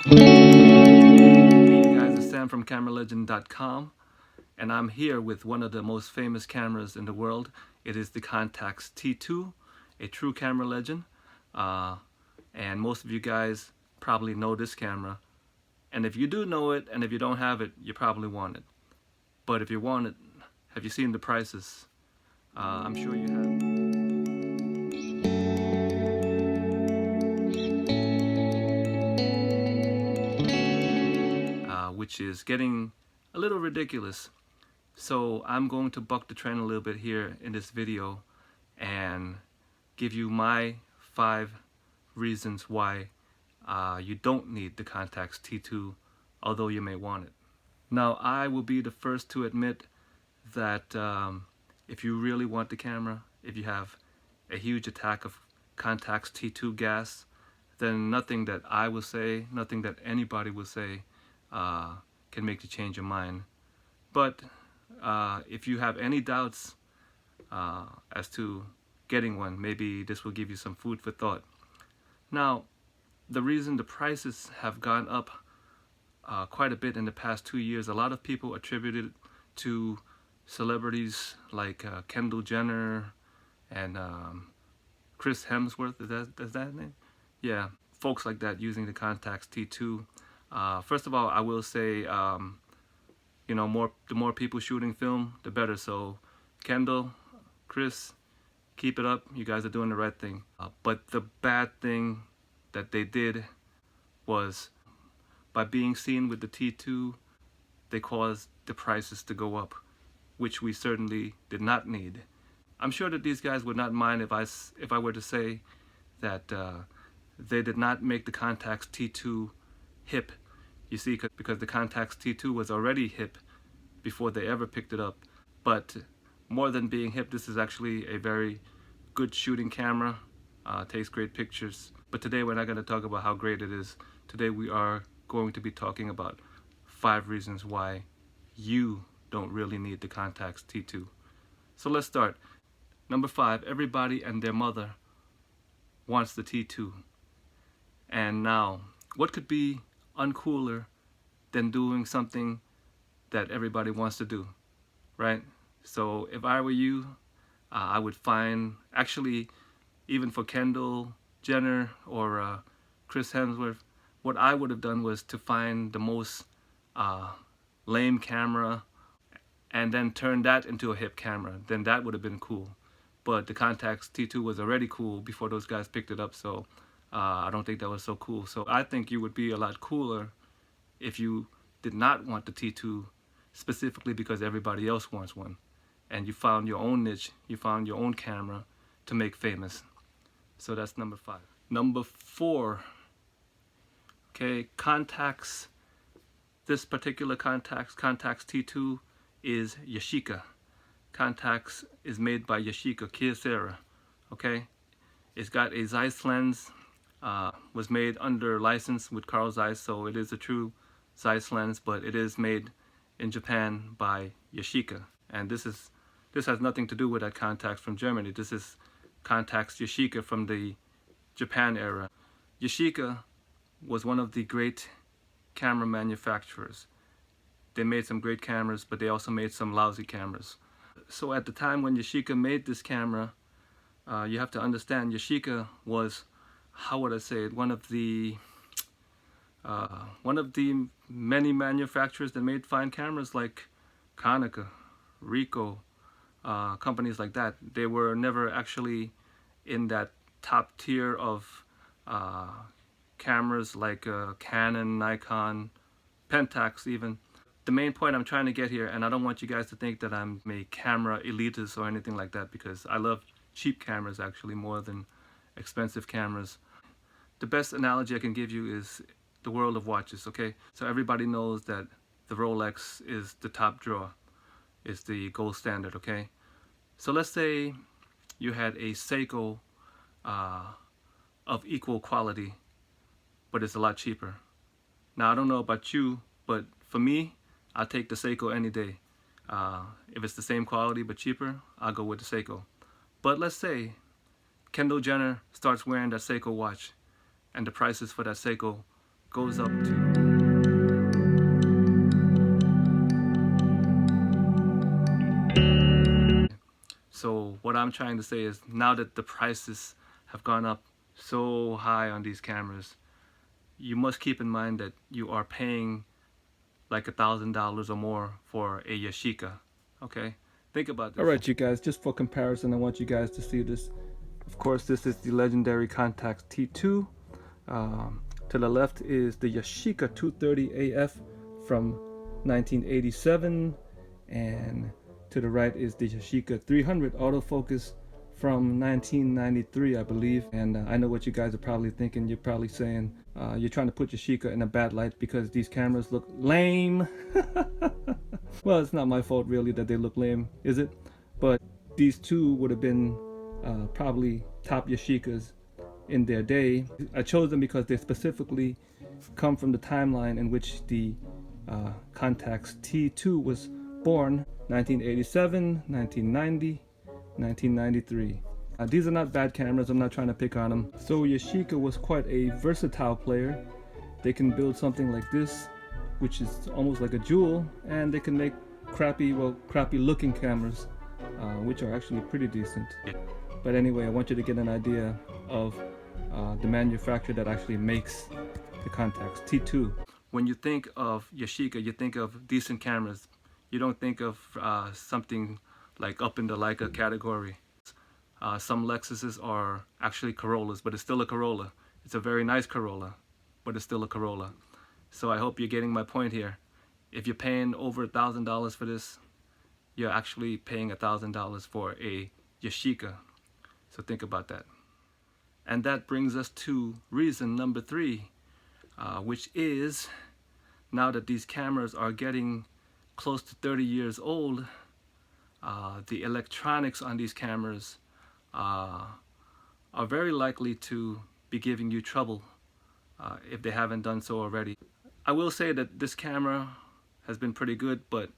Hey you guys, it's Sam from CameraLegend.com, and I'm here with one of the most famous cameras in the world. It is the CONTAX T2, a true camera legend. And most of you guys probably know this camera. And if you do know it, and if you don't have it, you probably want it. But if you want it, have you seen the prices? I'm sure you have. Which is getting a little ridiculous. So I'm going to buck the trend a little bit here in this video and give you my 5 reasons why you don't need the CONTAX T2, although you may want it. Now, I will be the first to admit that if you really want the camera, if you have a huge attack of CONTAX T2 gas, then nothing that I will say, nothing that anybody will say can make you change your mind. But if you have any doubts as to getting one, maybe this will give you some food for thought. Now, the reason the prices have gone up quite a bit in the past 2 years, a lot of people attribute it to celebrities like Kendall Jenner and Chris Hemsworth. Is that his name? Yeah, folks like that using the CONTAX T2. First of all, I will say, you know, the more people shooting film, the better. So, Kendall, Chris, keep it up. You guys are doing the right thing. But the bad thing that they did was, by being seen with the T2, they caused the prices to go up, which we certainly did not need. I'm sure that these guys would not mind if I were to say that they did not make the CONTAX T2 hip. You see, because the CONTAX T2 was already hip before they ever picked it up. But more than being hip, this is actually a very good shooting camera. Takes great pictures. But today we're not going to talk about how great it is. Today we are going to be talking about 5 reasons why you don't really need the CONTAX T2. So let's start. Number 5, everybody and their mother wants the T2. And now, what could be uncooler than doing something that everybody wants to do, right? So if I were you, I would find, actually, even for Kendall Jenner or Chris Hemsworth, what I would have done was to find the most lame camera and then turn that into a hip camera. Then that would have been cool. But the CONTAX T2 was already cool before those guys picked it up, so I don't think that was so cool. So I think you would be a lot cooler if you did not want the T2 specifically because everybody else wants one. And you found your own niche, you found your own camera to make famous. So that's number 5. Number 4, okay, CONTAX. This particular CONTAX T2 is Yashica. CONTAX is made by Yashica, Kyocera, okay? It's got a Zeiss lens, was made under license with Carl Zeiss, so it is a true Zeiss lens, but it is made in Japan by Yashica. And this has nothing to do with that CONTAX from Germany. This is CONTAX Yashica from the Japan era. Yashica was one of the great camera manufacturers. They made some great cameras, but they also made some lousy cameras. So at the time when Yashica made this camera, you have to understand Yashica was, how would I say it, one of the many manufacturers that made fine cameras like Konica, Ricoh, companies like that. They were never actually in that top tier of cameras like Canon, Nikon, Pentax even. The main point I'm trying to get here, and I don't want you guys to think that I'm a camera elitist or anything like that, because I love cheap cameras actually more than expensive cameras. The best analogy I can give you is the world of watches, okay? So everybody knows that the Rolex is the top drawer, is the gold standard, okay? So let's say you had a Seiko of equal quality, but it's a lot cheaper. Now, I don't know about you, but for me, I'll take the Seiko any day. If it's the same quality but cheaper, I'll go with the Seiko. But let's say Kendall Jenner starts wearing that Seiko watch, and the prices for that Seiko goes up to. So what I'm trying to say is, now that the prices have gone up so high on these cameras, you must keep in mind that you are paying like $1,000 or more for a Yashica. Okay, think about this. All right, you guys, just for comparison, I want you guys to see this. Of course, this is the legendary CONTAX T2. To the left is the Yashica 230 AF from 1987, and to the right is the Yashica 300 autofocus from 1993, I believe. And I know what you guys are probably thinking. You're probably saying you're trying to put Yashica in a bad light because these cameras look lame. Well, it's not my fault really that they look lame, is it? But these two would have been probably top Yashicas in their day. I chose them because they specifically come from the timeline in which the CONTAX T2 was born: 1987, 1990, 1993. These are not bad cameras, I'm not trying to pick on them. So Yashica was quite a versatile player. They can build something like this, which is almost like a jewel, and they can make crappy looking cameras, which are actually pretty decent. But anyway, I want you to get an idea of the manufacturer that actually makes the CONTAX T2. When you think of Yashica, you think of decent cameras. You don't think of something like up in the Leica category. Some Lexuses are actually Corollas, but it's still a Corolla. It's a very nice Corolla, but it's still a Corolla. So I hope you're getting my point here. If you're paying over $1,000 for this, you're actually paying $1,000 for a Yashica. So think about that. And that brings us to reason number 3, which is, now that these cameras are getting close to 30 years old, the electronics on these cameras are very likely to be giving you trouble if they haven't done so already. I will say that this camera has been pretty good, but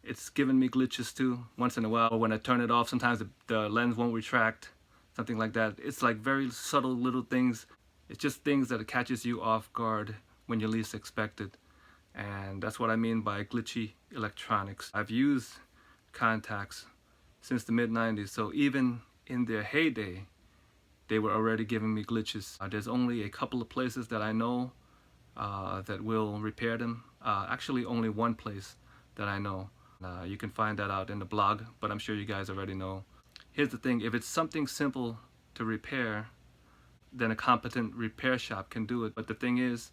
it's given me glitches too. Once in a while, when I turn it off, sometimes the lens won't retract, something like that. It's like very subtle little things. It's just things that catches you off guard when you least expect it. And that's what I mean by glitchy electronics. I've used CONTAX since the mid-90s, so even in their heyday, they were already giving me glitches. There's only a couple of places that I know that will repair them. Actually, only one place that I know. You can find that out in the blog, but I'm sure you guys already know. Here's the thing, if it's something simple to repair, then a competent repair shop can do it. But the thing is,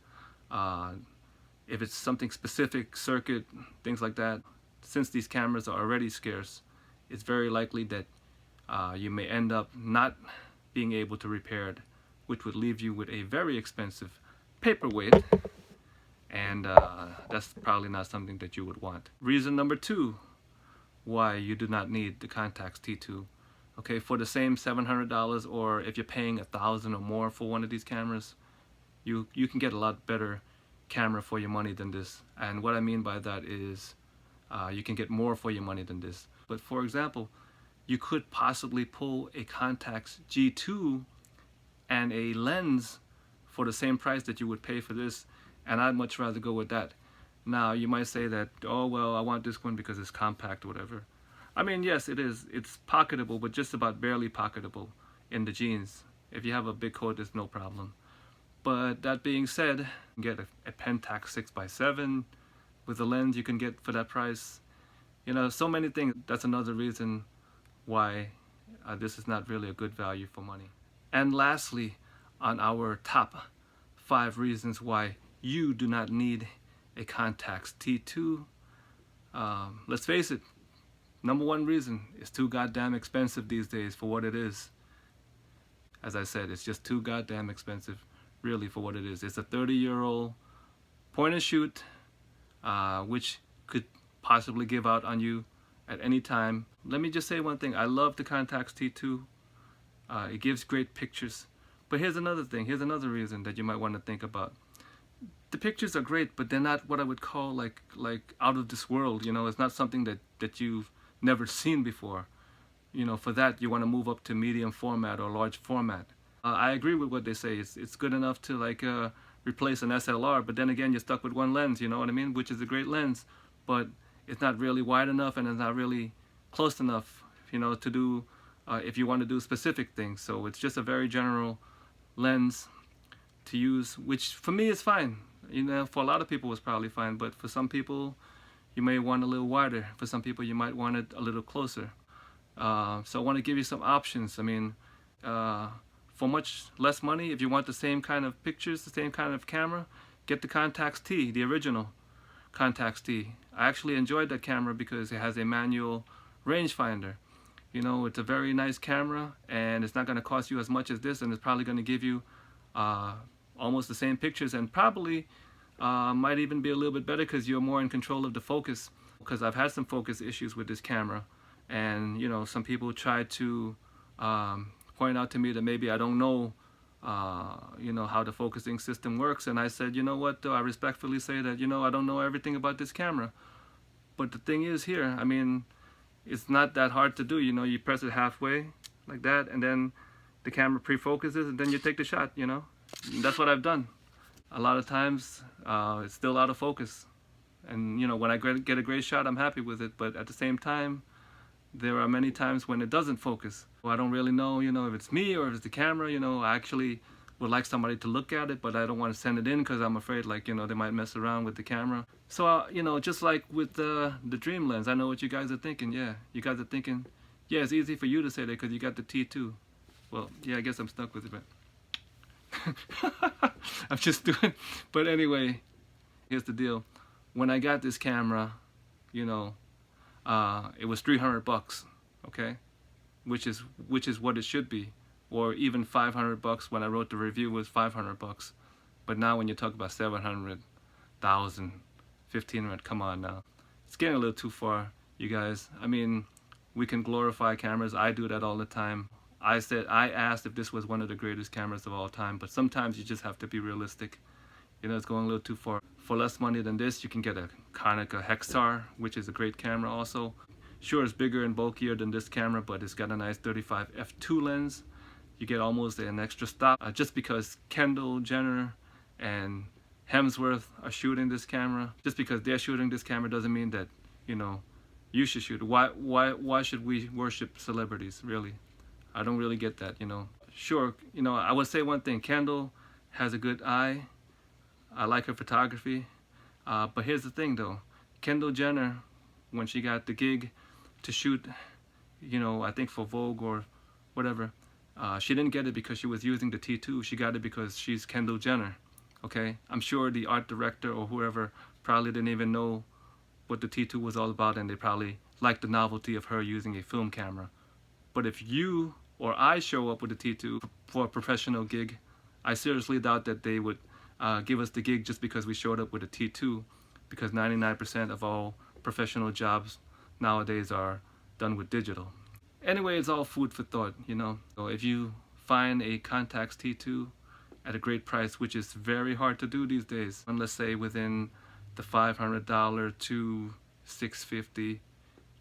if it's something specific, circuit, things like that, since these cameras are already scarce, it's very likely that you may end up not being able to repair it, which would leave you with a very expensive paperweight, and that's probably not something that you would want. Reason number 2 why you do not need the CONTAX T2. Okay, for the same $700, or if you're paying $1,000 or more for one of these cameras, you can get a lot better camera for your money than this. And what I mean by that is you can get more for your money than this. But for example, you could possibly pull a CONTAX G2 and a lens for the same price that you would pay for this, and I'd much rather go with that. Now you might say that, oh well, I want this one because it's compact or whatever. I mean, yes, it is. It's pocketable, but just about barely pocketable in the jeans. If you have a big coat, there's no problem. But that being said, you can get a Pentax 6x7 with a lens you can get for that price. You know, so many things. That's another reason why this is not really a good value for money. And lastly, on our top 5 reasons why you do not need a CONTAX T2, let's face it, number 1 reason is too goddamn expensive these days for what it is. As I said, it's just too goddamn expensive really for what it is. It's a 30-year-old point and shoot, which could possibly give out on you at any time. Let me just say one thing. I love the CONTAX T2. It gives great pictures. But here's another thing. Here's another reason that you might want to think about. The pictures are great, but they're not what I would call like out of this world. You know, it's not something that you've never seen before. You know, for that you want to move up to medium format or large format. I agree with what they say. It's good enough to like replace an SLR, but then again, you're stuck with one lens, you know what I mean? Which is a great lens, but it's not really wide enough and it's not really close enough, you know, to do, if you want to do specific things. So it's just a very general lens to use, which for me is fine. You know, for a lot of people it's probably fine, but for some people you may want a little wider. For some people you might want it a little closer. So I want to give you some options. I mean, for much less money, if you want the same kind of pictures, the same kind of camera, get the CONTAX T, the original CONTAX T. I actually enjoyed that camera because it has a manual rangefinder. You know, it's a very nice camera, and it's not going to cost you as much as this, and it's probably going to give you almost the same pictures, and probably might even be a little bit better because you're more in control of the focus. Because I've had some focus issues with this camera, and you know, some people try to point out to me that maybe I don't know you know, how the focusing system works, and I said, you know what, though, I respectfully say that, you know, I don't know everything about this camera. But the thing is here, I mean, it's not that hard to do. You know, you press it halfway like that, and then the camera pre-focuses, and then you take the shot, you know. And that's what I've done. A lot of times it's still out of focus, and you know, when I get a great shot, I'm happy with it, but at the same time there are many times when it doesn't focus. Well, I don't really know, you know, if it's me or if it's the camera. You know, I actually would like somebody to look at it, but I don't want to send it in because I'm afraid, like, you know, they might mess around with the camera. So you know, just like with the dream lens, I know what you guys are thinking. Yeah, you guys are thinking, yeah, it's easy for you to say that because you got the T2. Well, yeah, I guess I'm stuck with it, but I'm just doing. But anyway, here's the deal. When I got this camera, you know, it was $300, okay, which is what it should be, or even $500 when I wrote the review was $500. But now when you talk about 700, 1,000, 1,500, come on now, it's getting a little too far, you guys. I mean, we can glorify cameras. I do that all the time. I asked if this was one of the greatest cameras of all time, but sometimes you just have to be realistic. You know, it's going a little too far. For less money than this, you can get a Konica Hexar, which is a great camera also. Sure, it's bigger and bulkier than this camera, but it's got a nice 35 f2 lens. You get almost an extra stop. Just because Kendall Jenner and Hemsworth are shooting this camera, just because they're shooting this camera doesn't mean that, you know, you should shoot it. Why should we worship celebrities, really? I don't really get that, you know. Sure, you know, I would say one thing. Kendall has a good eye. I like her photography. But here's the thing, though. Kendall Jenner, when she got the gig to shoot, you know, I think for Vogue or whatever, she didn't get it because she was using the T2. She got it because she's Kendall Jenner, okay? I'm sure the art director or whoever probably didn't even know what the T2 was all about, and they probably liked the novelty of her using a film camera. But if you or I show up with a T2 for a professional gig, I seriously doubt that they would give us the gig just because we showed up with a T2, because 99% of all professional jobs nowadays are done with digital. Anyway, it's all food for thought, you know. So if you find a CONTAX T2 at a great price, which is very hard to do these days, and let's say within the $500 to $650,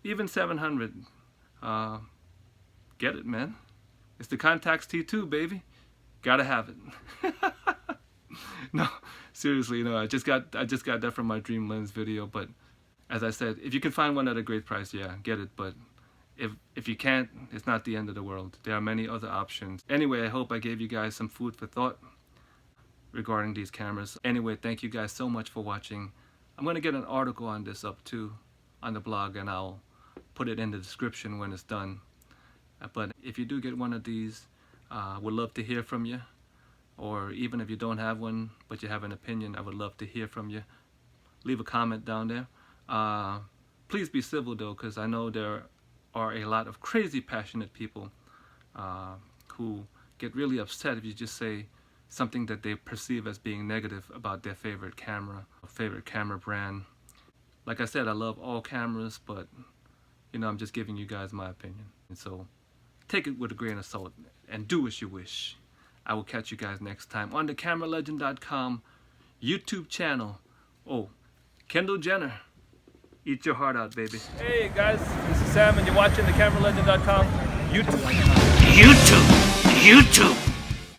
even $700, get it, man. It's the CONTAX T2, baby. Gotta have it. No, seriously, you know, I just got that from my Dream Lens video. But as I said, if you can find one at a great price, yeah, get it. But if you can't, it's not the end of the world. There are many other options. Anyway, I hope I gave you guys some food for thought regarding these cameras. Anyway, thank you guys so much for watching. I'm gonna get an article on this up too on the blog, and I'll put it in the description when it's done. But if you do get one of these, would love to hear from you. Or even if you don't have one, but you have an opinion, I would love to hear from you. Leave a comment down there. Please be civil though, because I know there are a lot of crazy passionate people who get really upset if you just say something that they perceive as being negative about their favorite camera brand. Like I said, I love all cameras, but you know, I'm just giving you guys my opinion. And so take it with a grain of salt and do as you wish. I will catch you guys next time on the CameraLegend.com YouTube channel. Oh, Kendall Jenner, eat your heart out, baby. Hey guys, this is Sam, and you're watching the CameraLegend.com YouTube.